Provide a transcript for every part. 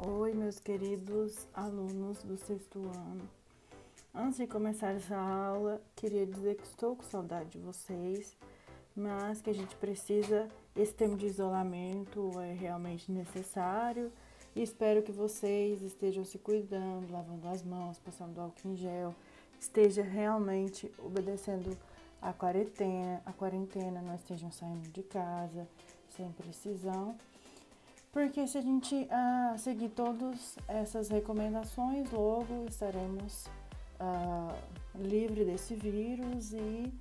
Oi, meus queridos alunos do sexto ano. Antes de começar essa aula, queria dizer que estou com saudade de vocês, mas que a gente precisa, esse tempo de isolamento é realmente necessário e espero que vocês estejam se cuidando, lavando as mãos, passando álcool em gel, esteja realmente obedecendo a quarentena, não estejam saindo de casa sem precisão. Porque se a gente seguir todas essas recomendações, logo estaremos livre desse vírus e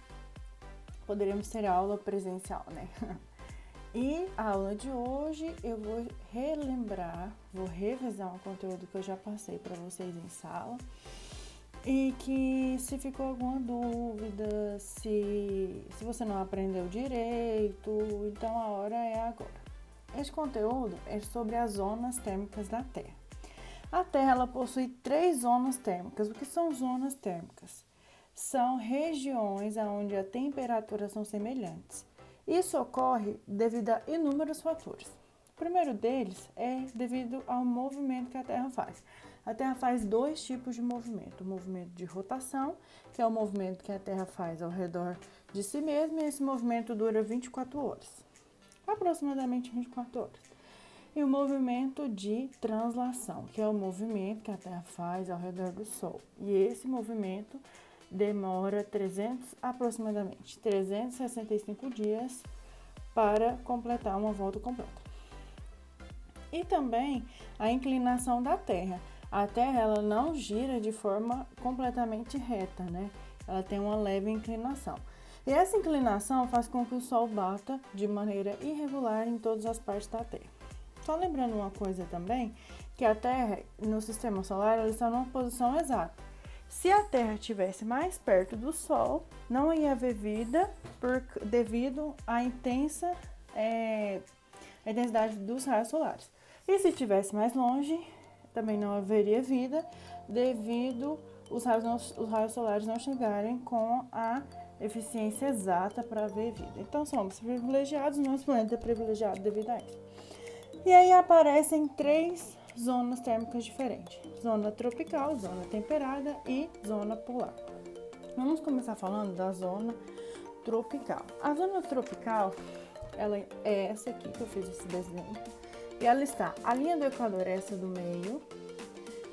poderemos ter aula presencial, né? E a aula de hoje eu vou revisar um conteúdo que eu já passei para vocês em sala. E que se ficou alguma dúvida, se você não aprendeu direito, então a hora é agora. Este conteúdo é sobre as zonas térmicas da Terra. A Terra ela possui 3 zonas térmicas. O que são zonas térmicas? São regiões onde as temperaturas são semelhantes. Isso ocorre devido a inúmeros fatores. O primeiro deles é devido ao movimento que a Terra faz. A Terra faz 2 tipos de movimento. O movimento de rotação, que é o movimento que a Terra faz ao redor de si mesma, e esse movimento dura 24 horas. Aproximadamente 24 horas. E o movimento de translação, que é o movimento que a Terra faz ao redor do Sol. E esse movimento demora aproximadamente 365 dias para completar uma volta completa. E também a inclinação da Terra. A Terra ela não gira de forma completamente reta, né? Ela tem uma leve inclinação. E essa inclinação faz com que o Sol bata de maneira irregular em todas as partes da Terra. Só lembrando uma coisa também, que a Terra no sistema solar ela está numa posição exata. Se a Terra estivesse mais perto do Sol, não ia haver vida devido à intensidade dos raios solares. E se estivesse mais longe, também não haveria vida devido os raios solares não chegarem com a eficiência exata para haver vida. Então somos privilegiados, nosso planeta é privilegiado devido a isso. E aí aparecem 3 zonas térmicas diferentes: zona tropical, zona temperada e zona polar. Vamos começar falando da zona tropical. A zona tropical, ela é essa aqui que eu fiz esse desenho. E ela está, a linha do Equador é essa do meio,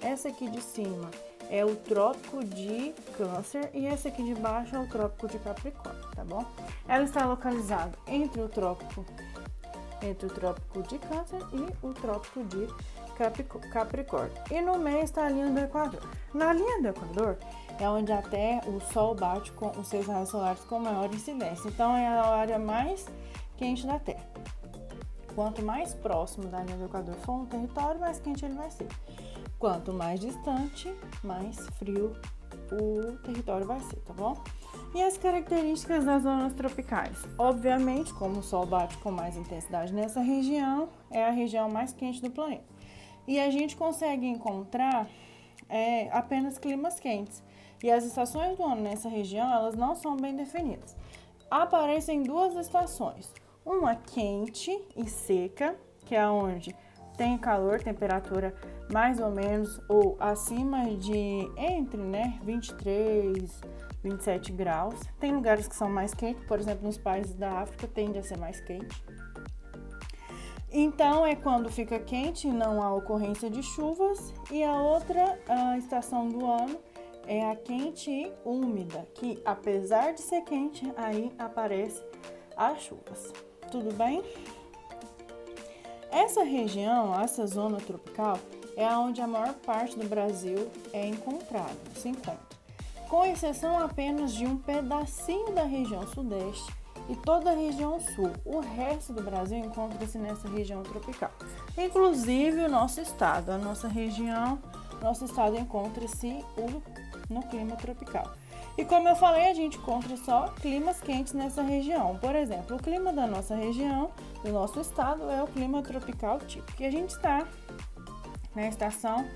essa aqui de cima é o Trópico de Câncer e esse aqui de baixo é o Trópico de Capricórnio, tá bom? Ela está localizada entre o Trópico de Câncer e o Trópico de Capricórnio. E no meio está a linha do Equador. Na linha do Equador é onde até o Sol bate com os seus raios solares com maior incidência. Então é a área mais quente da Terra. Quanto mais próximo da linha do Equador for um território, mais quente ele vai ser. Quanto mais distante, mais frio o território vai ser, tá bom? E as características das zonas tropicais? Obviamente, como o Sol bate com mais intensidade nessa região, é a região mais quente do planeta. E a gente consegue encontrar apenas climas quentes. E as estações do ano nessa região, elas não são bem definidas. Aparecem 2 estações. Uma quente e seca, que é onde tem calor, temperatura mais ou menos ou acima de entre 23, 27 graus. Tem lugares que são mais quentes, por exemplo, nos países da África tende a ser mais quente. Então é quando fica quente, não há ocorrência de chuvas. E a outra estação do ano é a quente e úmida, que apesar de ser quente, aí aparece as chuvas. Tudo bem? Essa região, essa zona tropical, é onde a maior parte do Brasil se encontra. Com exceção apenas de um pedacinho da região sudeste e toda a região sul. O resto do Brasil encontra-se nessa região tropical. Inclusive o nosso estado, nosso estado encontra-se no clima tropical. E como eu falei, a gente encontra só climas quentes nessa região. Por exemplo, o clima da nossa região, do nosso estado, é o clima tropical típico. E a gente está na estação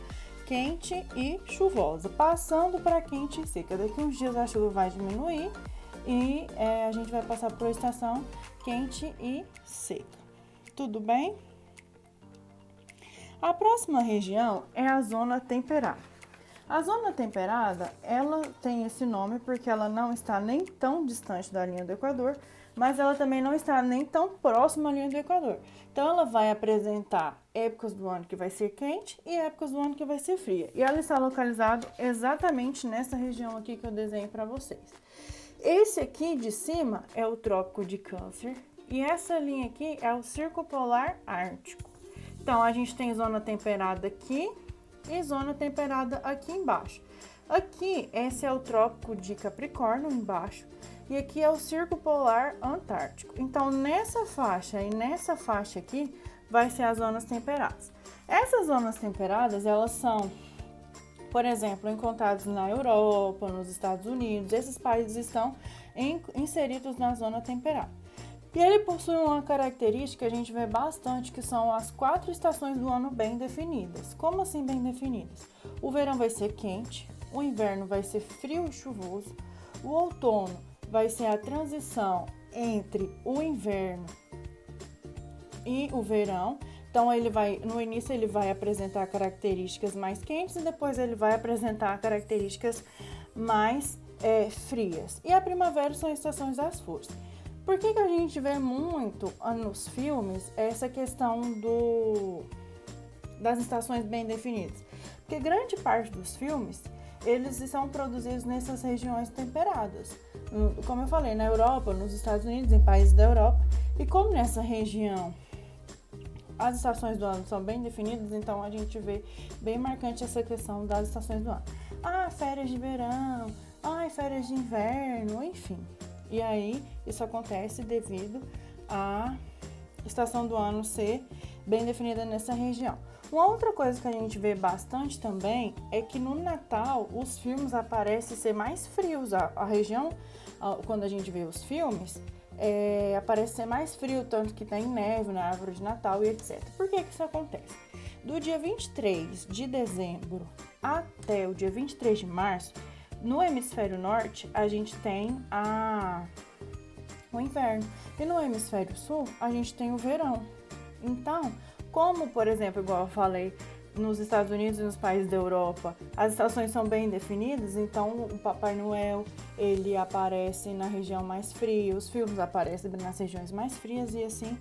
quente e chuvosa, passando para quente e seca. Daqui uns dias a chuva vai diminuir e a gente vai passar por estação quente e seca. Tudo bem? A próxima região é a zona temperada. A zona temperada, ela tem esse nome porque ela não está nem tão distante da linha do Equador, mas ela também não está nem tão próxima à linha do Equador. Então, ela vai apresentar épocas do ano que vai ser quente e épocas do ano que vai ser fria. E ela está localizada exatamente nessa região aqui que eu desenho para vocês. Esse aqui de cima é o Trópico de Câncer e essa linha aqui é o Círculo Polar Ártico. Então, a gente tem zona temperada aqui e zona temperada aqui embaixo. Aqui, esse é o Trópico de Capricórnio embaixo e aqui é o Círculo Polar Antártico. Então, nessa faixa e nessa faixa aqui, vai ser as zonas temperadas. Essas zonas temperadas, elas são, por exemplo, encontradas na Europa, nos Estados Unidos. Esses países estão inseridos na zona temperada. E ele possui uma característica que a gente vê bastante, que são as 4 estações do ano bem definidas. Como assim bem definidas? O verão vai ser quente, o inverno vai ser frio e chuvoso, o outono vai ser a transição entre o inverno e o verão. Então, no início ele vai apresentar características mais quentes e depois ele vai apresentar características mais frias. E a primavera são as estações das flores. Por que a gente vê muito nos filmes essa questão das estações bem definidas? Porque grande parte dos filmes, eles são produzidos nessas regiões temperadas. Como eu falei, na Europa, nos Estados Unidos, em países da Europa. E como nessa região as estações do ano são bem definidas, então a gente vê bem marcante essa questão das estações do ano. Férias de verão, férias de inverno, enfim. E aí, isso acontece devido à estação do ano ser bem definida nessa região. Uma outra coisa que a gente vê bastante também é que no Natal os filmes aparecem ser mais frios. A região, quando a gente vê os filmes, aparece ser mais frio, tanto que tem neve na árvore de Natal e etc. Por que isso acontece? Do dia 23 de dezembro até o dia 23 de março, no hemisfério norte, a gente tem o inverno. E no hemisfério sul, a gente tem o verão. Então, como, por exemplo, igual eu falei, nos Estados Unidos e nos países da Europa, as estações são bem definidas, então o Papai Noel, ele aparece na região mais fria, os filmes aparecem nas regiões mais frias e assim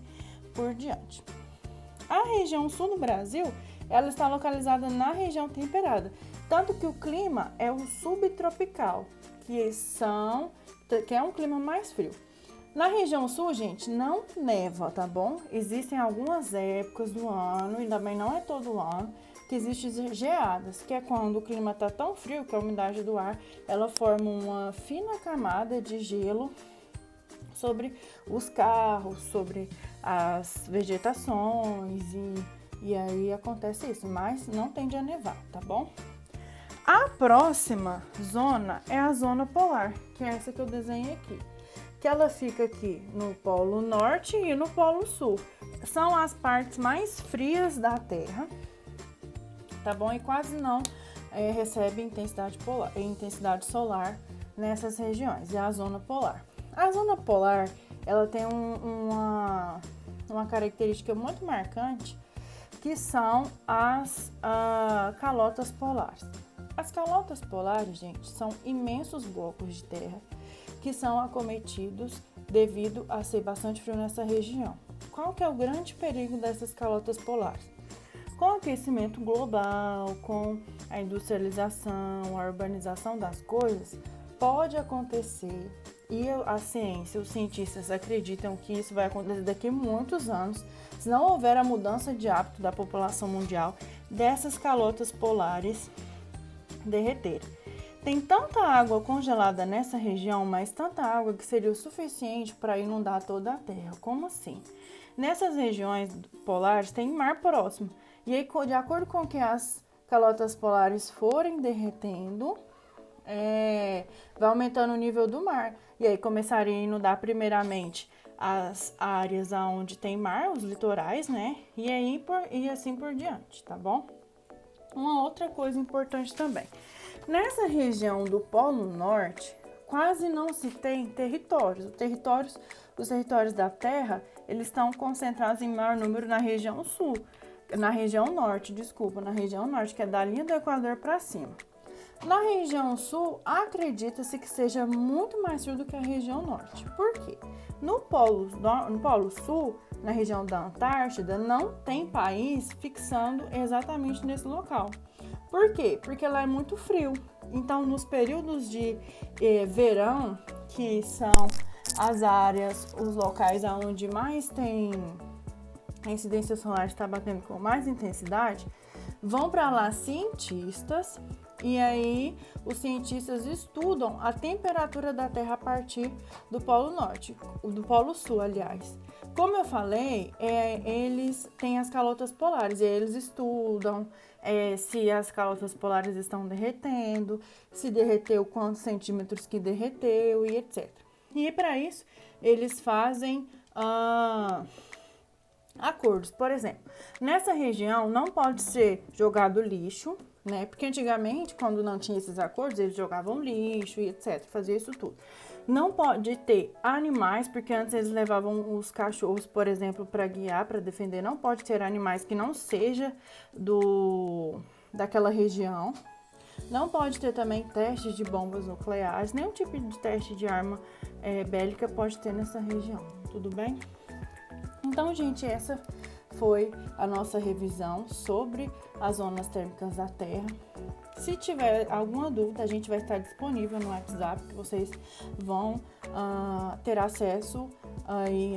por diante. A região sul do Brasil, ela está localizada na região temperada, tanto que o clima é o subtropical, que é um clima mais frio. Na região sul, gente, não neva, tá bom? Existem algumas épocas do ano, e também não é todo ano, que existem geadas, que é quando o clima está tão frio que a umidade do ar, ela forma uma fina camada de gelo sobre os carros, sobre as vegetações, e aí acontece isso, mas não tende a nevar, tá bom? A próxima zona é a zona polar, que é essa que eu desenhei aqui, que ela fica aqui no Polo Norte e no Polo Sul. São as partes mais frias da Terra, tá bom? E quase não recebe intensidade solar nessas regiões, é a zona polar. A zona polar, ela tem uma característica muito marcante, que são as calotas polares. As calotas polares, gente, são imensos blocos de terra que são acometidos devido a ser bastante frio nessa região. Qual que é o grande perigo dessas calotas polares? Com o aquecimento global, com a industrialização, a urbanização das coisas, pode acontecer, e a ciência, os cientistas acreditam que isso vai acontecer daqui a muitos anos, se não houver a mudança de hábito da população mundial, dessas calotas polares derreterem. Tem tanta água congelada nessa região, mas tanta água que seria o suficiente para inundar toda a Terra. Como assim? Nessas regiões polares tem mar próximo. E aí, de acordo com que as calotas polares forem derretendo, vai aumentando o nível do mar. E aí começaria a inundar primeiramente as áreas onde tem mar, os litorais, né? E assim por diante, tá bom? Uma outra coisa importante também. Nessa região do Polo Norte, quase não se tem territórios. Os territórios da Terra, eles estão concentrados em maior número na região sul, na região norte, que é da linha do Equador para cima. Na região sul, acredita-se que seja muito mais frio do que a região norte. Por quê? No Polo Sul, na região da Antártida, não tem país fixando exatamente nesse local. Por quê? Porque lá é muito frio. Então, nos períodos de verão, que são as áreas, os locais onde mais tem a incidência solar está batendo com mais intensidade, vão para lá cientistas. E aí, os cientistas estudam a temperatura da Terra a partir do Polo Norte, do Polo Sul, aliás. Como eu falei, eles têm as calotas polares, e eles estudam se as calotas polares estão derretendo, se derreteu, quantos centímetros que derreteu e etc. E para isso, eles fazem acordos. Por exemplo, nessa região não pode ser jogado lixo, né? Porque antigamente, quando não tinha esses acordos, eles jogavam lixo e etc, fazia isso tudo. Não pode ter animais, porque antes eles levavam os cachorros, por exemplo, para guiar, para defender. Não pode ter animais que não seja daquela região. Não pode ter também testes de bombas nucleares, nenhum tipo de teste de arma bélica pode ter nessa região, tudo bem? Então, gente, essa foi a nossa revisão sobre as zonas térmicas da Terra. Se tiver alguma dúvida, a gente vai estar disponível no WhatsApp, que vocês vão ter acesso aí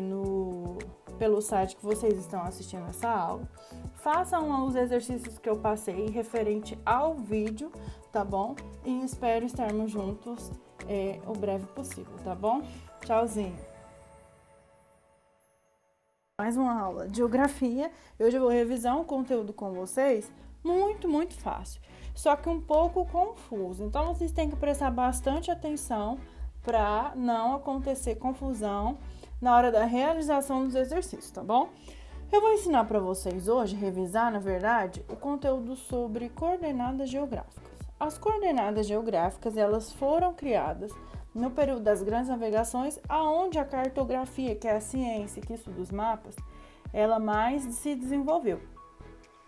pelo site que vocês estão assistindo essa aula. Façam os exercícios que eu passei referente ao vídeo, tá bom? E espero estarmos juntos o breve possível, tá bom? Tchauzinho! Mais uma aula de geografia. Hoje eu vou revisar um conteúdo com vocês muito fácil, só que um pouco confuso. Então, vocês têm que prestar bastante atenção para não acontecer confusão na hora da realização dos exercícios, tá bom? Eu vou ensinar para vocês hoje, revisar, na verdade, o conteúdo sobre coordenadas geográficas. As coordenadas geográficas, elas foram criadas no período das grandes navegações, aonde a cartografia, que é a ciência que estuda os mapas, ela mais se desenvolveu.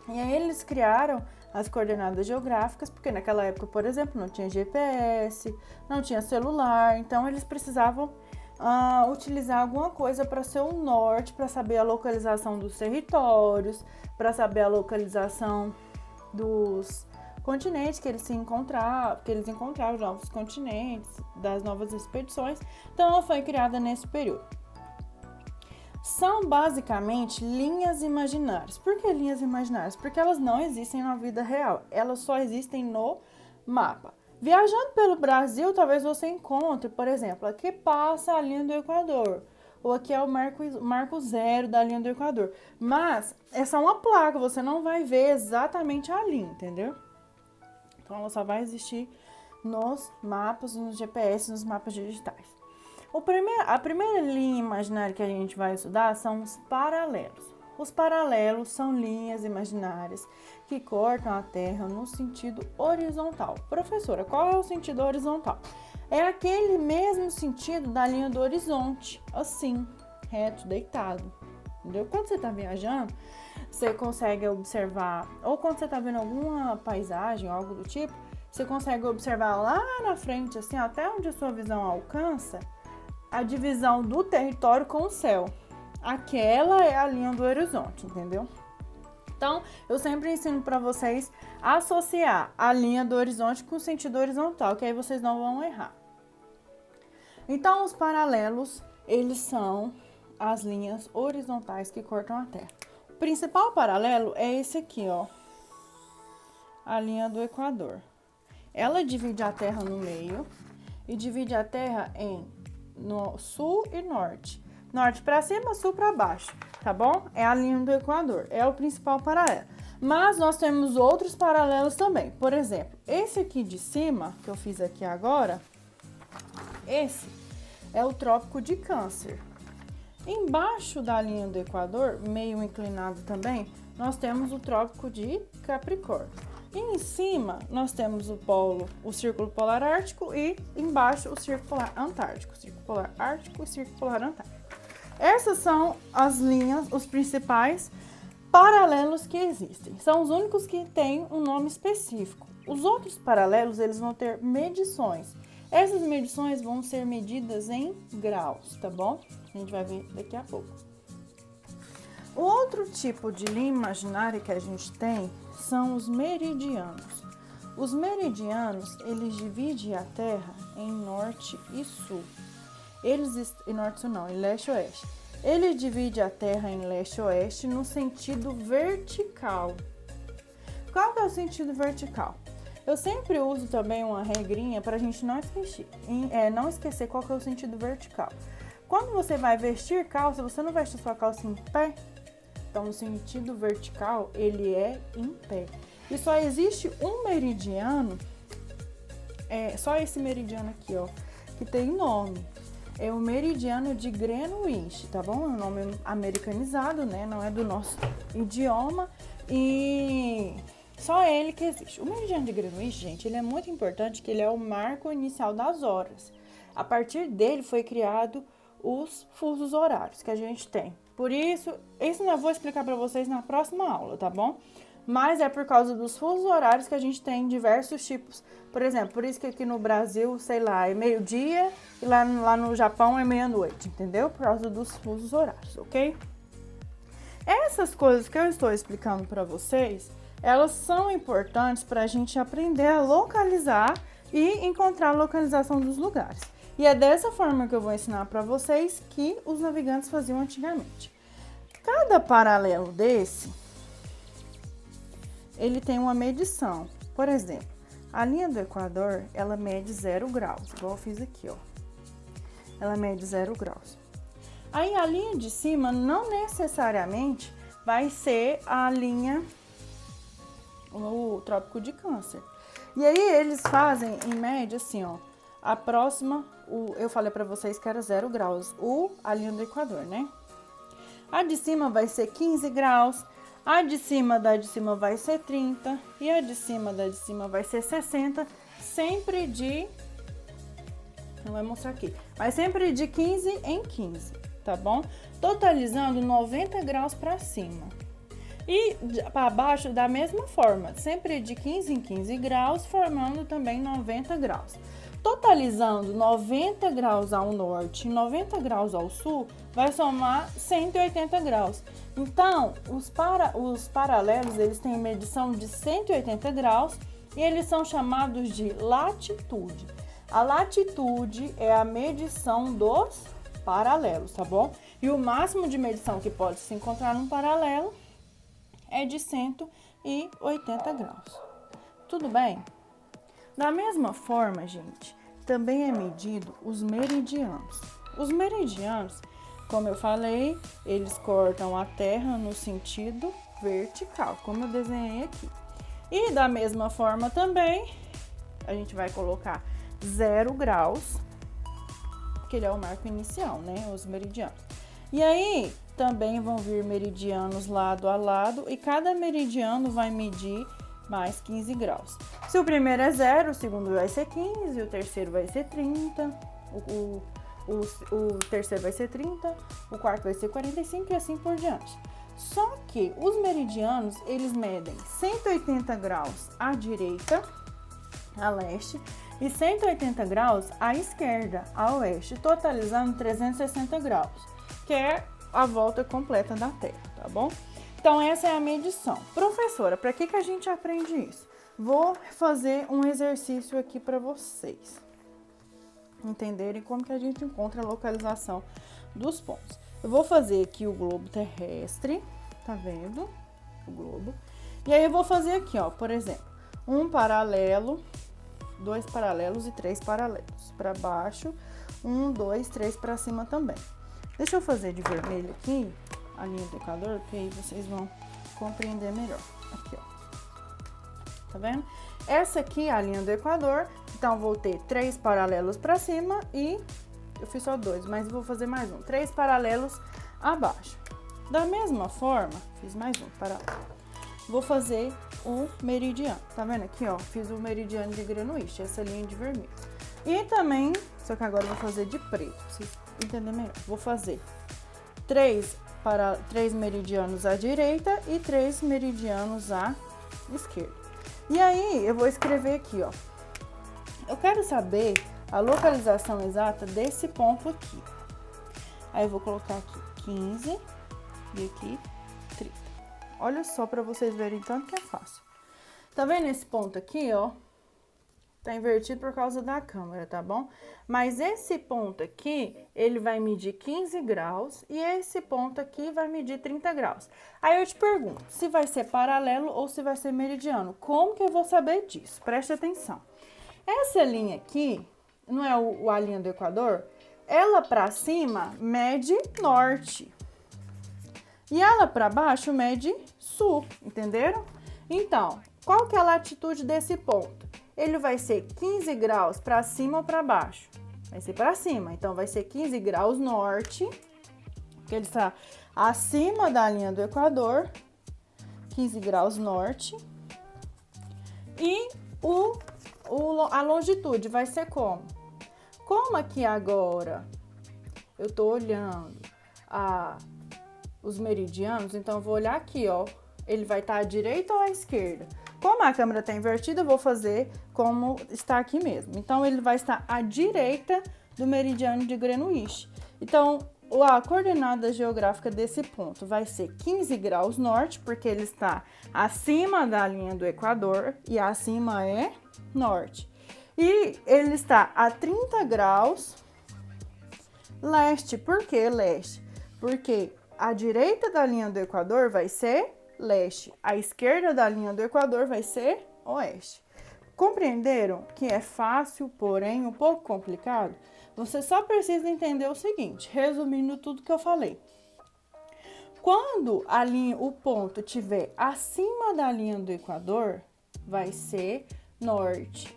E aí eles criaram as coordenadas geográficas, porque naquela época, por exemplo, não tinha GPS, não tinha celular, então eles precisavam utilizar alguma coisa para ser o norte, para saber a localização dos territórios, para saber a localização dos continentes que eles encontraram novos continentes, das novas expedições. Então, ela foi criada nesse período. São basicamente linhas imaginárias. Por que linhas imaginárias? Porque elas não existem na vida real, elas só existem no mapa. Viajando pelo Brasil, talvez você encontre, por exemplo, aqui passa a linha do Equador, ou aqui é o marco zero da linha do Equador. Mas é só uma placa, você não vai ver exatamente a linha, entendeu? Então, ela só vai existir nos mapas, nos GPS, nos mapas digitais. A primeira linha imaginária que a gente vai estudar são os paralelos. Os paralelos são linhas imaginárias que cortam a Terra no sentido horizontal. Professora, qual é o sentido horizontal? É aquele mesmo sentido da linha do horizonte, assim, reto, deitado. Entendeu? Quando você está viajando, você consegue observar, ou quando você está vendo alguma paisagem, algo do tipo, você consegue observar lá na frente, assim, até onde a sua visão alcança, a divisão do território com o céu. Aquela é a linha do horizonte, entendeu? Então, eu sempre ensino para vocês associar a linha do horizonte com o sentido horizontal, que aí vocês não vão errar. Então, os paralelos, eles são as linhas horizontais que cortam a Terra. O principal paralelo é esse aqui, ó, a linha do Equador. Ela divide a Terra no meio e divide a Terra no sul e norte. Norte para cima, sul para baixo, tá bom? É a linha do Equador, é o principal paralelo. Mas nós temos outros paralelos também. Por exemplo, esse aqui de cima, que eu fiz aqui agora, esse é o Trópico de Câncer. Embaixo da linha do Equador, meio inclinado também, nós temos o Trópico de Capricórnio. E em cima, nós temos o Círculo Polar Ártico e embaixo o Círculo Polar Antártico. Círculo Polar Ártico e Círculo Polar Antártico. Essas são as linhas, os principais paralelos que existem. São os únicos que têm um nome específico. Os outros paralelos, eles vão ter medições. Essas medições vão ser medidas em graus, tá bom? A gente vai ver daqui a pouco. O outro tipo de linha imaginária que a gente tem são os meridianos. Os meridianos, eles dividem a Terra em norte e sul. Em norte e sul não, em leste e oeste. Ele divide a Terra em leste e oeste no sentido vertical. Qual que é o sentido vertical? Eu sempre uso também uma regrinha para a gente não esquecer qual que é o sentido vertical. Quando você vai vestir calça, você não veste a sua calça em pé. Então, o sentido vertical, ele é em pé. E só existe um meridiano, só esse meridiano aqui, ó, que tem nome. É o meridiano de Greenwich, tá bom? É um nome americanizado, né? Não é do nosso idioma e só ele que existe. O meridiano de Greenwich, gente, ele é muito importante, que ele é o marco inicial das horas. A partir dele foi criado os fusos horários que a gente tem. Por isso eu vou explicar para vocês na próxima aula, tá bom? Mas é por causa dos fusos horários que a gente tem diversos tipos. Por exemplo, por isso que aqui no Brasil, sei lá, é meio-dia e lá no Japão é meia-noite, entendeu? Por causa dos fusos horários, ok? Essas coisas que eu estou explicando para vocês, elas são importantes para a gente aprender a localizar e encontrar a localização dos lugares. E é dessa forma que eu vou ensinar para vocês que os navegantes faziam antigamente. Cada paralelo desse, ele tem uma medição. Por exemplo, a linha do Equador, ela mede 0 graus, igual eu fiz aqui, ó. Ela mede 0 graus. Aí a linha de cima não necessariamente vai ser a linha, o Trópico de Câncer. E aí eles fazem, em média, assim, ó, a próxima, eu falei pra vocês que era 0 graus, a linha do Equador, né? A de cima vai ser 15 graus, a de cima vai ser 30 e a de cima vai ser 60, sempre de, não vai mostrar aqui, mas sempre de 15 em 15, tá bom? Totalizando 90 graus para cima. E para baixo da mesma forma, sempre de 15 em 15 graus, formando também 90 graus. Totalizando 90 graus ao norte e 90 graus ao sul, vai somar 180 graus. Então, os paralelos, eles têm medição de 180 graus e eles são chamados de latitude. A latitude é a medição dos paralelos, tá bom? E o máximo de medição que pode se encontrar num paralelo é de 180 graus. Tudo bem? Da mesma forma, gente, também é medido os meridianos. Os meridianos, como eu falei, eles cortam a Terra no sentido vertical, como eu desenhei aqui. E da mesma forma também, a gente vai colocar 0 graus, que ele é o marco inicial, né? Os meridianos. E aí, também vão vir meridianos lado a lado e cada meridiano vai medir mais 15 graus. Se o primeiro é 0, o segundo vai ser 15, o terceiro vai ser 30, o terceiro vai ser 30, o quarto vai ser 45 e assim por diante. Só que os meridianos, eles medem 180 graus à direita, a leste, e 180 graus à esquerda, a oeste, totalizando 360 graus, que é a volta completa da Terra, tá bom? Então, essa é a medição. Professora, para que a gente aprende isso? Vou fazer um exercício aqui para vocês entenderem como que a gente encontra a localização dos pontos. Eu vou fazer aqui o globo terrestre, tá vendo? O globo. E aí eu vou fazer aqui, ó, por exemplo, um paralelo, 2 paralelos e 3 paralelos. Para baixo, 1, 2, 3 para cima também. Deixa eu fazer de vermelho aqui a linha do Equador, que aí vocês vão compreender melhor. Aqui, ó. Tá vendo? Essa aqui é a linha do Equador, então vou ter 3 paralelos para cima e eu fiz só 2, mas vou fazer mais um. 3 paralelos abaixo. Da mesma forma, fiz mais um paralelo. Vou fazer o meridiano. Tá vendo aqui, ó? Fiz o meridiano de Greenwich, essa linha de vermelho. E também, só que agora eu vou fazer de preto, pra vocês entenderem melhor. Vou fazer 3 3 meridianos à direita e 3 meridianos à esquerda. E aí, eu vou escrever aqui, ó. Eu quero saber a localização exata desse ponto aqui. Aí, eu vou colocar aqui 15 e aqui 30. Olha só para vocês verem tanto que é fácil. Tá vendo esse ponto aqui, ó? Tá invertido por causa da câmera, tá bom? Mas esse ponto aqui, ele vai medir 15 graus e esse ponto aqui vai medir 30 graus. Aí eu te pergunto, se vai ser paralelo ou se vai ser meridiano? Como que eu vou saber disso? Preste atenção. Essa linha aqui, não é a linha do Equador? Ela pra cima mede norte. E ela pra baixo mede sul, entenderam? Então, qual que é a latitude desse ponto? Ele vai ser 15 graus para cima ou para baixo? Vai ser para cima, então vai ser 15 graus norte, que ele está acima da linha do Equador, 15 graus norte. E a longitude vai ser como? Como aqui agora eu tô olhando os meridianos, então eu vou olhar aqui, ó, ele vai estar à direita ou à esquerda? Como a câmera está invertida, eu vou fazer como está aqui mesmo. Então, ele vai estar à direita do meridiano de Greenwich. Então, a coordenada geográfica desse ponto vai ser 15 graus norte, porque ele está acima da linha do Equador, e acima é norte. E ele está a 30 graus leste. Por que leste? Porque a direita da linha do Equador vai ser leste, a esquerda da linha do Equador vai ser oeste. Compreenderam que é fácil, porém um pouco complicado? Você só precisa entender o seguinte, resumindo tudo que eu falei. Quando o ponto estiver acima da linha do Equador, vai ser norte.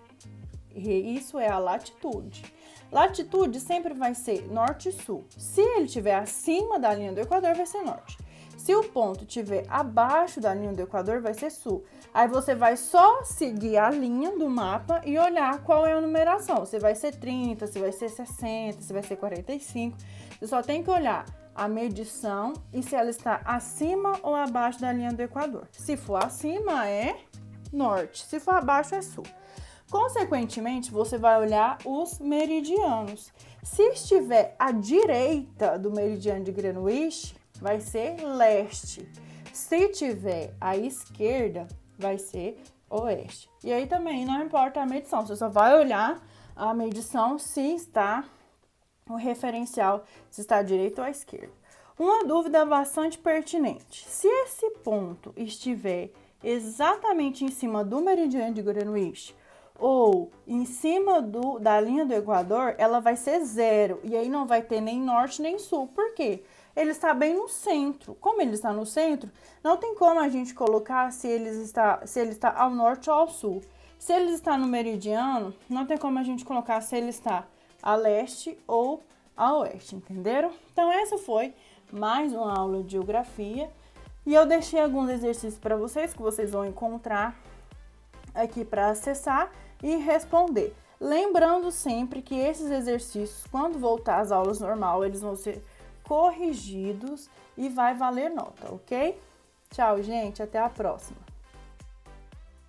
E isso é a latitude. Latitude sempre vai ser norte e sul. Se ele estiver acima da linha do Equador, vai ser norte. Se o ponto estiver abaixo da linha do Equador, vai ser sul. Aí você vai só seguir a linha do mapa e olhar qual é a numeração. Se vai ser 30, se vai ser 60, se vai ser 45. Você só tem que olhar a medição e se ela está acima ou abaixo da linha do Equador. Se for acima, é norte. Se for abaixo, é sul. Consequentemente, você vai olhar os meridianos. Se estiver à direita do meridiano de Greenwich, vai ser leste. Se tiver à esquerda, vai ser oeste. E aí também não importa a medição, você só vai olhar a medição se está o referencial, se está à direita ou à esquerda. Uma dúvida bastante pertinente. Se esse ponto estiver exatamente em cima do meridiano de Greenwich ou em cima da linha do Equador, ela vai ser 0. E aí não vai ter nem norte nem sul. Por quê? Ele está bem no centro. Como ele está no centro, não tem como a gente colocar se ele está ao norte ou ao sul. Se ele está no meridiano, não tem como a gente colocar se ele está a leste ou a oeste, entenderam? Então, essa foi mais uma aula de geografia. E eu deixei alguns exercícios para vocês, que vocês vão encontrar aqui para acessar e responder. Lembrando sempre que esses exercícios, quando voltar às aulas normal, eles vão ser corrigidos e vai valer nota, ok? Tchau, gente, até a próxima!